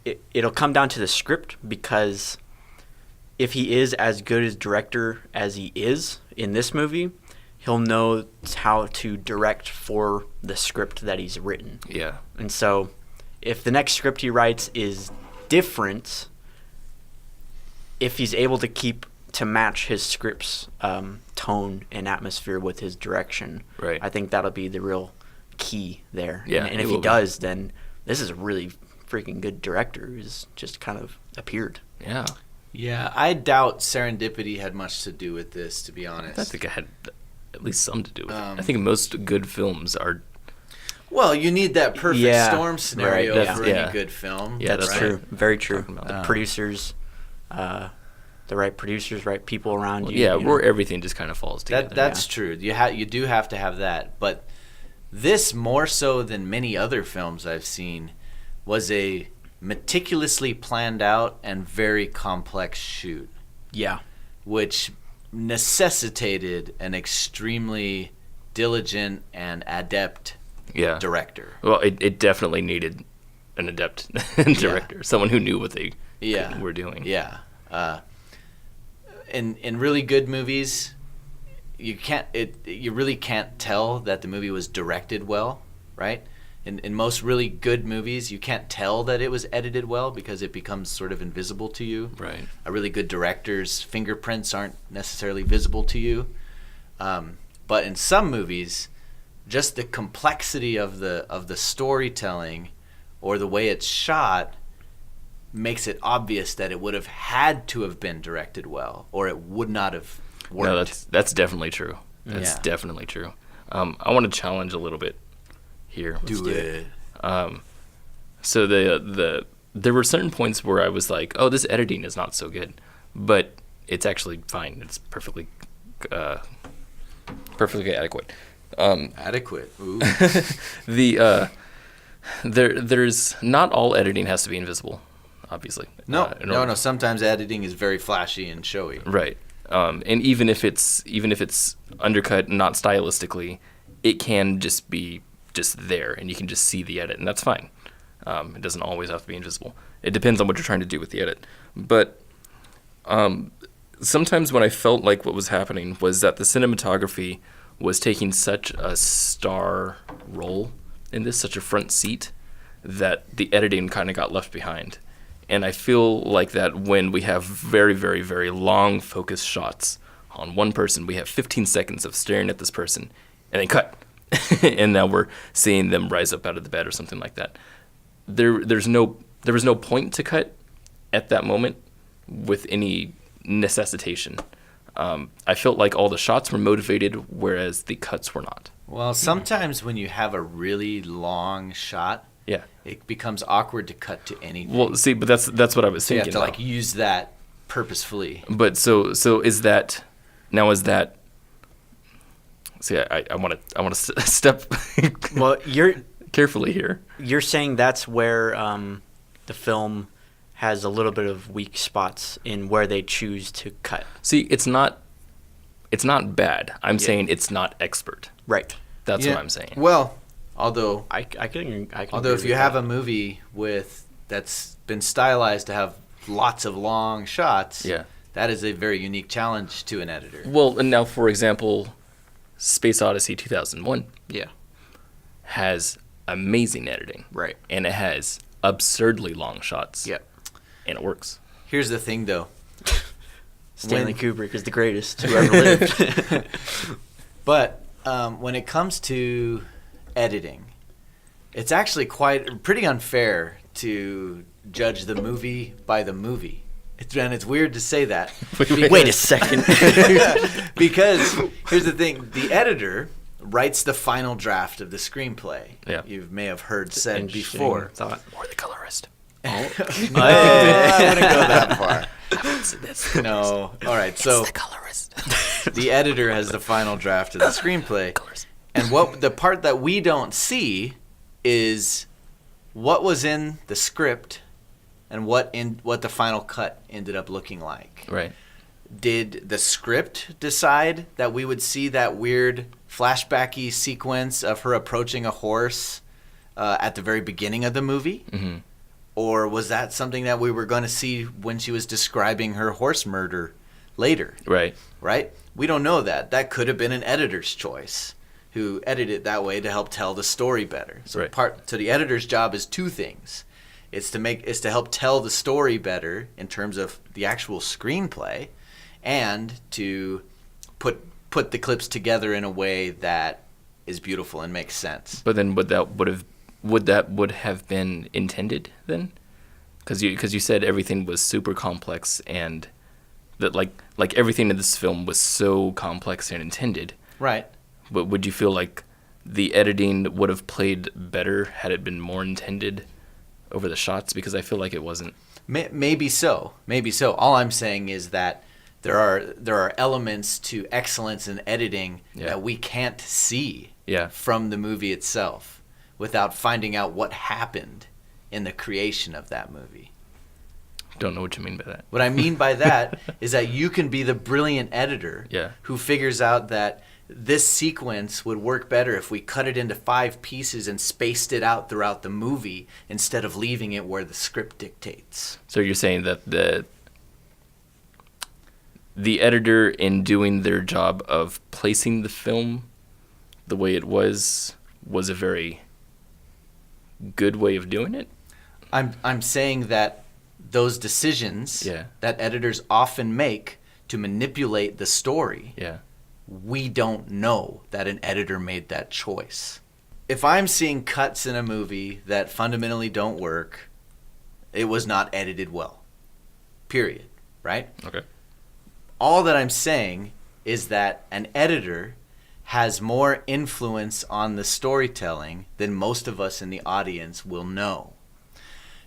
it'll come down to the script, because if he is as good as director as he is in this movie, he'll know how to direct for the script that he's written. Yeah. And so if the next script he writes is different, if he's able to match his script's tone and atmosphere with his direction, Right. I think that'll be the real key there. Yeah, and it if will he be. does, then this is a really freaking good director who's just kind of appeared. Yeah. Yeah, I doubt serendipity had much to do with this, to be honest. I think I had at least some to do with it. Um, I think most good films are. Well, you need that perfect Yeah, storm scenario right, for yeah. any good film. Yeah, That's right. true. Very true. Talking about The that. producers, the right producers, right people around you. Yeah, you know. where everything just kind of falls together. That's true. You do have to have that, but this, more so than many other films I've seen, was a meticulously planned out and very complex shoot, Yeah. which necessitated an extremely diligent and adept Yeah. director. Well, it definitely needed an adept director, someone who knew what they were doing. Yeah. In really good movies, you really can't tell that the movie was directed well, right? In most really good movies, you can't tell that it was edited well because it becomes sort of invisible to you. Right. A really good director's fingerprints aren't necessarily visible to you. But in some movies, just the complexity of the storytelling or the way it's shot makes it obvious that it would have had to have been directed well, or it would not have worked. No, that's definitely true. That's Yeah. definitely true. I want to challenge a little bit here. Do it. So there were certain points where I was like, oh, this editing is not so good, but it's actually fine. It's perfectly adequate. Adequate. Ooh. There's not all editing has to be invisible, obviously. No. Sometimes editing is very flashy and showy. Right. And even if it's undercut, not stylistically, it can just be just there, and you can just see the edit, and that's fine. It doesn't always have to be invisible. It depends on what you're trying to do with the edit. But sometimes when I felt like what was happening was that the cinematography was taking such a star role in this, such a front seat, that the editing kind of got left behind. And I feel like that when we have very, very, very long focus shots on one person, we have 15 seconds of staring at this person, and then cut. And now we're seeing them rise up out of the bed or something like that. There was no point to cut at that moment with any necessitation. I felt like all the shots were motivated, whereas the cuts were not. Well, sometimes when you have a really long shot, Yeah. it becomes awkward to cut to anything. Well, see, but that's what I was so you thinking. have to use that purposefully. But so is that now? Is that? See, I want to step Well, you're carefully here. you're saying that's where the film has a little bit of weak spots in where they choose to cut. See, it's not bad. I'm saying it's not expert. Right. That's Yeah. what I'm saying. Well, although I can Although agree if you with have that. a movie that's been stylized to have lots of long shots, Yeah. that is a very unique challenge to an editor. Well, and now, for example, Space Odyssey 2001 Yeah. has amazing editing. Right. And it has absurdly long shots. Yep. And it works. Here's the thing, though. Stanley When- Kubrick is the greatest who ever lived. But when it comes to editing, it's actually pretty unfair to judge the movie by the movie. And it's weird to say that. Wait a second. Because here's the thing: the editor writes the final draft of the screenplay. Yeah. You may have heard said Interesting before. thought. Or the colorist. No, I wouldn't go that far. No. All right. So colorist. the editor has the final draft of the screenplay, and what the part that we don't see is what was in the script and what the final cut ended up looking like. Right. Did the script decide that we would see that weird flashbacky sequence of her approaching a horse at the very beginning of the movie? Mm-hmm. Or was that something that we were going to see when she was describing her horse murder later? Right. Right? We don't know that. That could have been an editor's choice who edited it that way to help tell the story better. So Right. so the editor's job is two things. It's to help tell the story better in terms of the actual screenplay, and to put the clips together in a way that is beautiful and makes sense. But then would that have been intended then? Because you said everything was super complex, and that like everything in this film was so complex and intended. Right. But would you feel like the editing would have played better had it been more intended over the shots? Because I feel like it wasn't. Maybe so. Maybe so. All I'm saying is that there are elements to excellence in editing that we can't see from the movie itself without finding out what happened in the creation of that movie. Don't know what you mean by that. What I mean by that is that you can be the brilliant editor who figures out that this sequence would work better if we cut it into 5 pieces and spaced it out throughout the movie instead of leaving it where the script dictates. So you're saying that the editor, in doing their job of placing the film the way it was a very good way of doing it? I'm saying that those decisions that editors often make to manipulate the story, we don't know that an editor made that choice. if I'm seeing cuts in a movie that fundamentally don't work, it was not edited well. Period. Right? Okay. All that I'm saying is that an editor has more influence on the storytelling than most of us in the audience will know.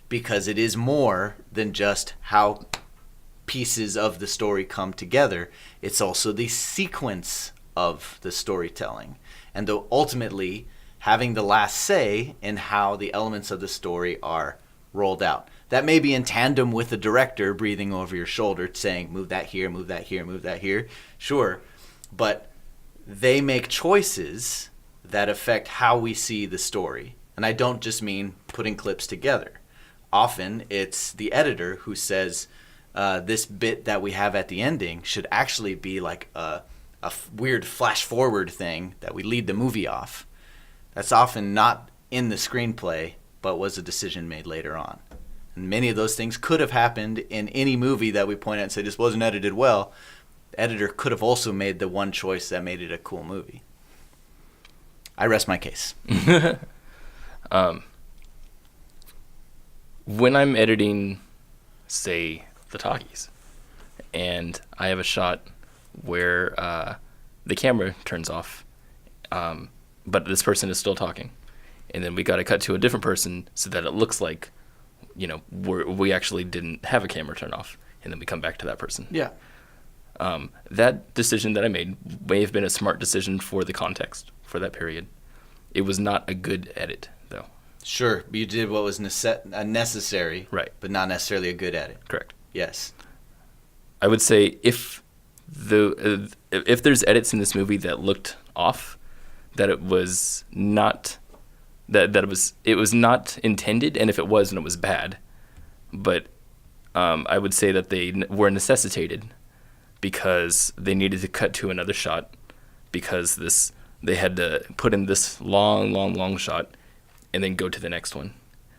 Because it is more than just how pieces of the story come together. It's also the sequence of the storytelling. And though ultimately having the last say in how the elements of the story are rolled out. That may be in tandem with the director breathing over your shoulder saying, move that here, move that here, move that here. Sure. But they make choices that affect how we see the story. And I don't just mean putting clips together. Often it's the editor who says, this bit that we have at the ending should actually be like a weird flash forward thing that we lead the movie off. That's often not in the screenplay, but was a decision made later on. And many of those things could have happened in any movie that we point out and say this wasn't edited well. The editor could have also made the one choice that made it a cool movie. I rest my case. When I'm editing, say, the Talkies, and I have a shot where the camera turns off, but this person is still talking, and then we got to cut to a different person so that it looks like, we actually didn't have a camera turn off, and then we come back to that person. Yeah. That decision that I made may have been a smart decision for the context for that period. It was not a good edit, though. Sure, you did what was necessary, Right. but not necessarily a good edit. Correct. Yes. I would say if there's edits in this movie that looked off, that it was not it was not intended, and if it was, then it was bad. But I would say that they were necessitated because they needed to cut to another shot because they had to put in this long shot and then go to the next one.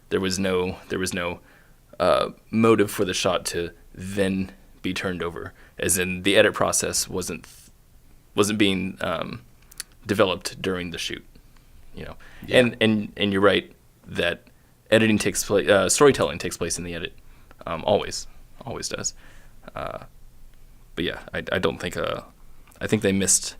There was no motive for the shot to then be turned over, as in the edit process wasn't being developed during the shoot, Yeah. And you're right that editing takes place, storytelling takes place in the edit, always does. But yeah, I don't think I think they missed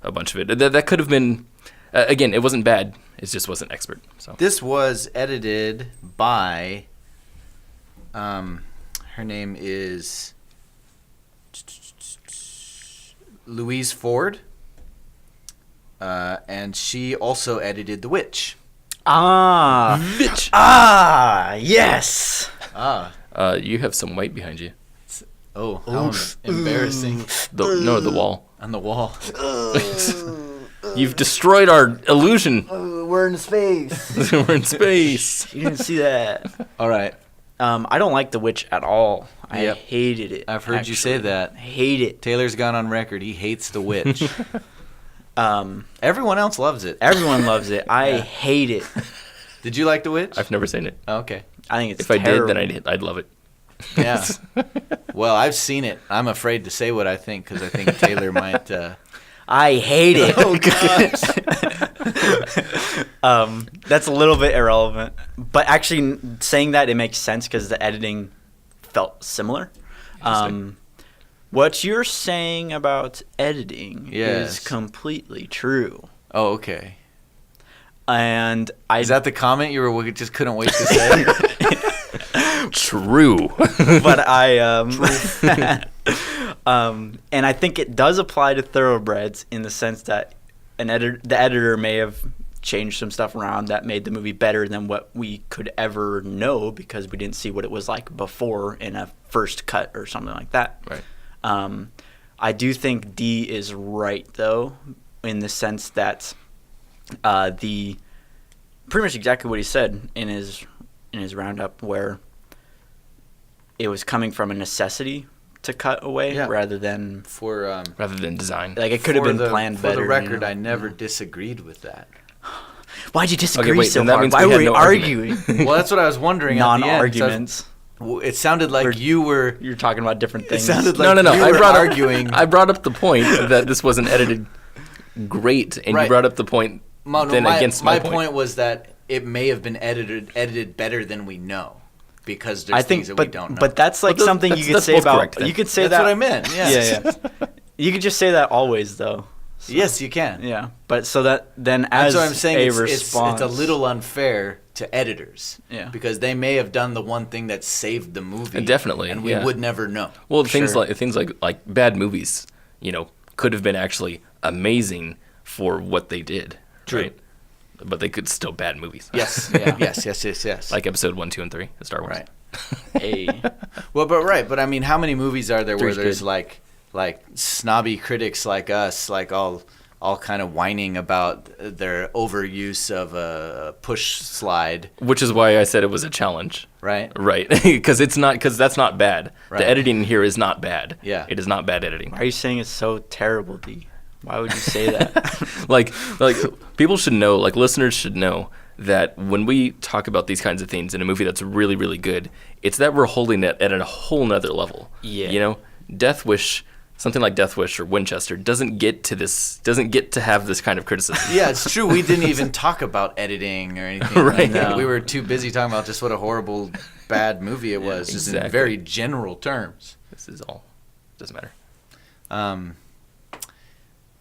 a bunch of it. That could have been, again, it wasn't bad. It just wasn't expert. So this was edited by, her name is Louise Ford, and she also edited The Witch. Witch. Yes. You have some white behind you. Oh, how embarrassing. The wall. On the wall. You've destroyed our illusion. We're in space. We're in space. You didn't see that. All right. I don't like The Witch at all. Yep. I hated it. I've heard you say that. Hate it. Taylor's gone on record. He hates The Witch. Everyone else loves it. Everyone loves it. I hate it. Did you like The Witch? I've never seen it. Oh, okay. I think it's If terrible. I did, then I'd love it. Yeah. Well, I've seen it. I'm afraid to say what I think because I think Taylor might. I hate it. Oh gosh. That's a little bit irrelevant, but actually saying that, it makes sense because the editing felt similar. What you're saying about editing Yes. is completely true. Oh, okay. And Is that the comment you just couldn't wait to say? True. but and I think it does apply to Thoroughbreds in the sense that the editor may have changed some stuff around that made the movie better than what we could ever know because we didn't see what it was like before in a first cut or something like that. Right. I do think D is right though, in the sense that pretty much exactly what he said in his roundup, where it was coming from a necessity to cut away rather than Rather than design. like it could have been planned for better. For the record, you know? I never disagreed with that. Why'd you disagree wait, so then that hard? means Why we were had we no arguing? Well, that's what I was wondering. Non-arguments. It sounded like you were. You're talking about different It things. sounded like No. you were arguing. I brought up the point that this wasn't edited great, and Right. you brought up the point my point was that it may have been edited better than we know. Because there's things that we don't know. But that's like something you could say about. correct, then. You could say That's that. what I meant. Yeah. You could just say that always, though. So, Yes, you can. yeah, but so that then as That's what I'm saying. a It's response, a little unfair to editors. Yeah. Because they may have done the one thing that saved the movie. Definitely, And we yeah. would never know. Well, things Sure. like bad movies, could have been actually amazing for what they did. True. Right? But they could still bad movies. Yes. Yeah. yes. Like episode 1, 2, and 3 of Star Wars. Right. Hey, Well, but I mean, how many movies are there where Three's there's good. like snobby critics like us, like all kind of whining about their overuse of a push slide, Which is why I said it was a challenge. right? Right. Because that's not bad. Right. The editing here is not bad. Yeah. It is not bad editing. why are you saying it's so terrible, D? Why would you say that? like people should know, like listeners should know that when we talk about these kinds of things in a movie that's really, really good, it's that we're holding it at a whole nother level. Yeah. Death Wish, something like Death Wish or Winchester doesn't get to have this kind of criticism. Yeah, it's true. We didn't even talk about editing or anything. Right. Like that. No. We were too busy talking about just what a horrible, bad movie it was, just in exactly. very general terms. This is all. Doesn't matter.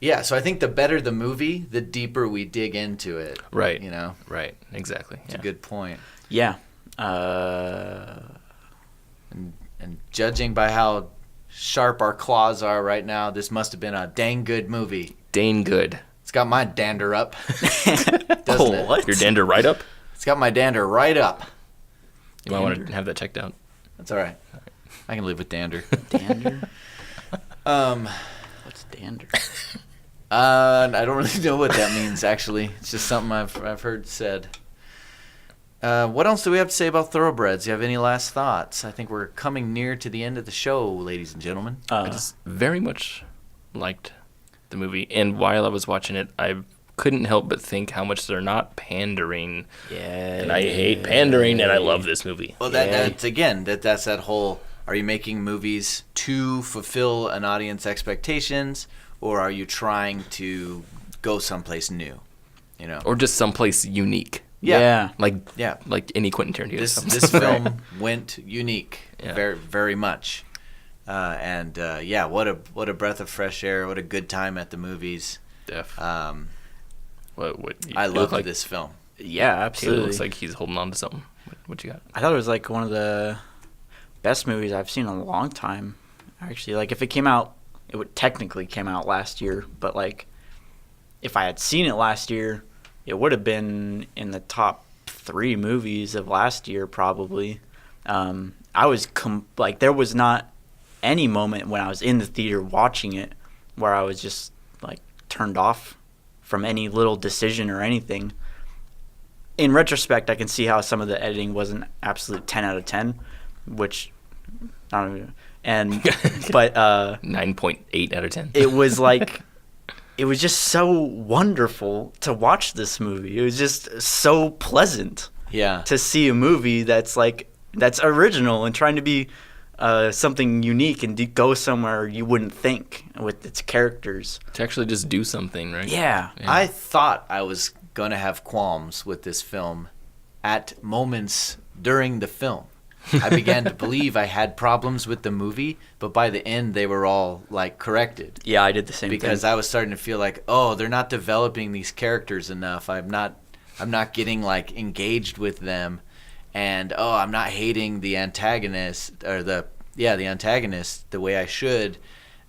Yeah, so I think the better the movie, the deeper we dig into it. Right. It's Right. Exactly. a good point. Yeah. And judging by how sharp our claws are right now, this must have been a dang good movie. Dane good. It's got my dander up, doesn't it? What? Your dander right up? It's got my dander right up. You might want to have that checked out. That's all right. I can live with dander. Dander? What's dander? I don't really know what that means, actually. It's just something I've heard said. What else do we have to say about Thoroughbreds? Do you have any last thoughts? I think we're coming near to the end of the show, ladies and gentlemen. I just very much liked the movie, and while I was watching it, I couldn't help but think how much they're not pandering. Yeah. And I hate pandering, and I love this movie. Well, that's again, that's that whole, are you making movies to fulfill an audience expectations, or are you trying to go someplace new? Or just someplace unique. Yeah. Like Yeah. like any Quentin Tarantino. This film went unique, Yeah. very very much, and what a breath of fresh air, what a good time at the movies. Def. What I you look loved this film. Yeah, It absolutely. looks like he's holding on to something. What you got? I thought it was like one of the best movies I've seen in a long time. Actually, like if it came out, it would technically came out last year, but like if I had seen it last year, it would have been in the top 3 movies of last year probably. I was like there was not any moment when I was in the theater watching it where I was just like turned off from any little decision or anything. In retrospect, I can see how some of the editing was an absolute 10 out of 10, which I don't know. And but 9.8 out of 10. it was like it was just so wonderful to watch this movie. It was just so pleasant Yeah. to see a movie that's original and trying to be something unique and go somewhere you wouldn't think with its characters. To actually just do something, right? Yeah. I thought I was going to have qualms with this film at moments during the film. I began to believe I had problems with the movie, but by the end they were all like corrected. Yeah, I did the same Because thing. I was starting to feel like, oh, they're not developing these characters enough. I'm not getting like engaged with them, and I'm not hating the antagonist or the antagonist the way I should.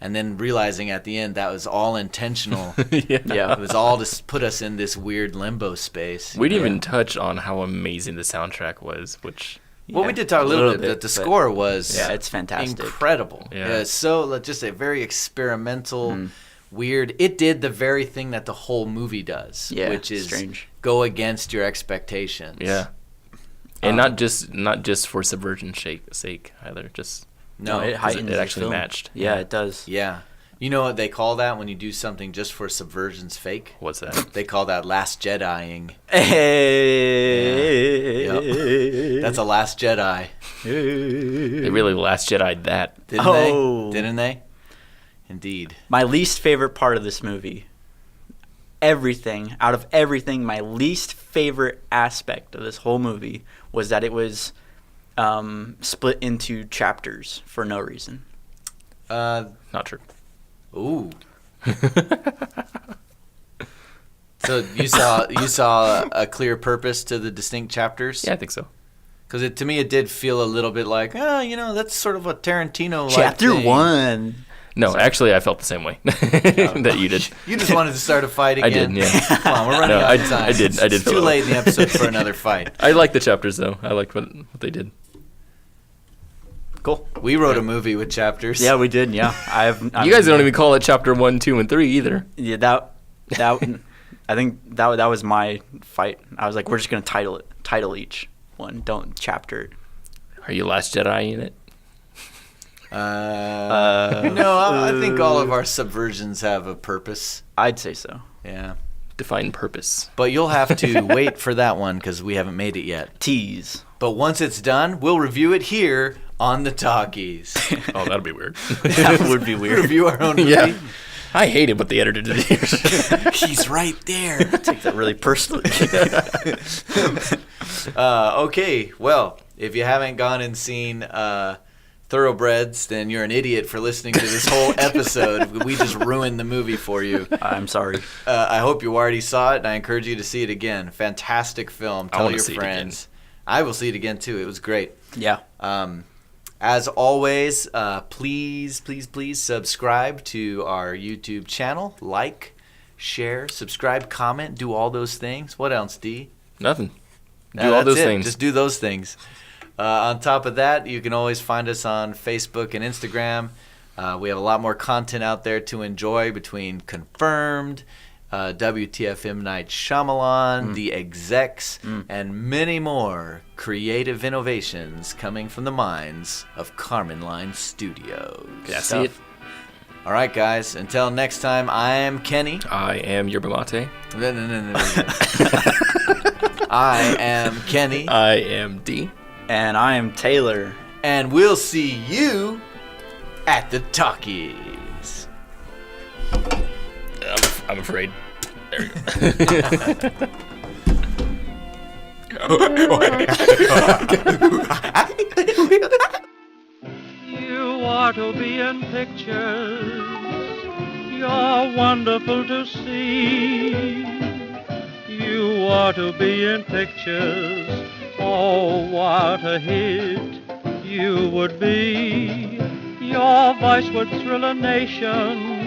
And then realizing at the end that was all intentional. Yeah. It was all to put us in this weird limbo space. We didn't even touch on how amazing the soundtrack was, which Well, we did talk a little bit, but the score was it's fantastic. incredible. Yeah. It's so just a very experimental, weird. It did the very thing that the whole movie does, Yeah, which is strange. go against your expectations. yeah. And not just for subversion's sake either, just No, it heightens it the actually film. matched. Yeah, it does. yeah. You know what they call that when you do something just for subversion's fake? What's that? They call that Last Jediing. Hey. Yep. That's a Last Jedi. They really Last Jedi'd that. Didn't Oh. they? Didn't they? Indeed. My least favorite part of this movie, out of everything, my least favorite aspect of this whole movie was that it was split into chapters for no reason. Not true. Ooh. So you saw a clear purpose to the distinct chapters? Yeah, I think so. Because to me, it did feel a little bit like, that's sort of a Tarantino-like Chapter thing. 1. No, actually, I felt the same way that you did. You just wanted to start a fight again? I did, yeah. Come on, we're running out of time. I did It's feel too that late way. in the episode for another fight. I like the chapters, though. I liked what they did. Cool. We wrote a movie with chapters. Yeah, we did. Yeah, You guys don't even call it chapter 1, 2, and 3 either. Yeah, that I think that was my fight. I was like, we're just gonna title each one. Don't chapter it. Are you Last Jedi in it? No, I think all of our subversions have a purpose. I'd say so. Yeah. Define purpose. But you'll have to wait for that one because we haven't made it yet. Tease. But once it's done, we'll review it here on the Talkies. Oh, that'll be weird. That would be weird. Review our own movie. Yeah. I hated what the editor did here. He's right there. Take that really personally. Okay, well, if you haven't gone and seen Thoroughbreds, then you're an idiot for listening to this whole episode. We just ruined the movie for you. I'm sorry. I hope you already saw it, and I encourage you to see it again. Fantastic film. I Tell wanna your see it again. friends. I will see it again, too. It was great. Yeah. As always, please subscribe to our YouTube channel. Like, share, subscribe, comment, do all those things. What else, D? Nothing. Do No, all that's those it. things. Just do those things. On top of that, you can always find us on Facebook and Instagram. We have a lot more content out there to enjoy between Confirmed, WTFM Night Shyamalan, The Execs, and many more creative innovations coming from the minds of Carmen Line Studios. Yeah, see it. All right, guys. Until next time, I am Kenny. I am Yerba Mate. No. I am Kenny. I am D. And I am Taylor. And we'll see you at the Talkies. I'm afraid. There you go. You ought to be in pictures. You're wonderful to see. You ought to be in pictures. Oh, what a hit you would be. Your voice would thrill a nation.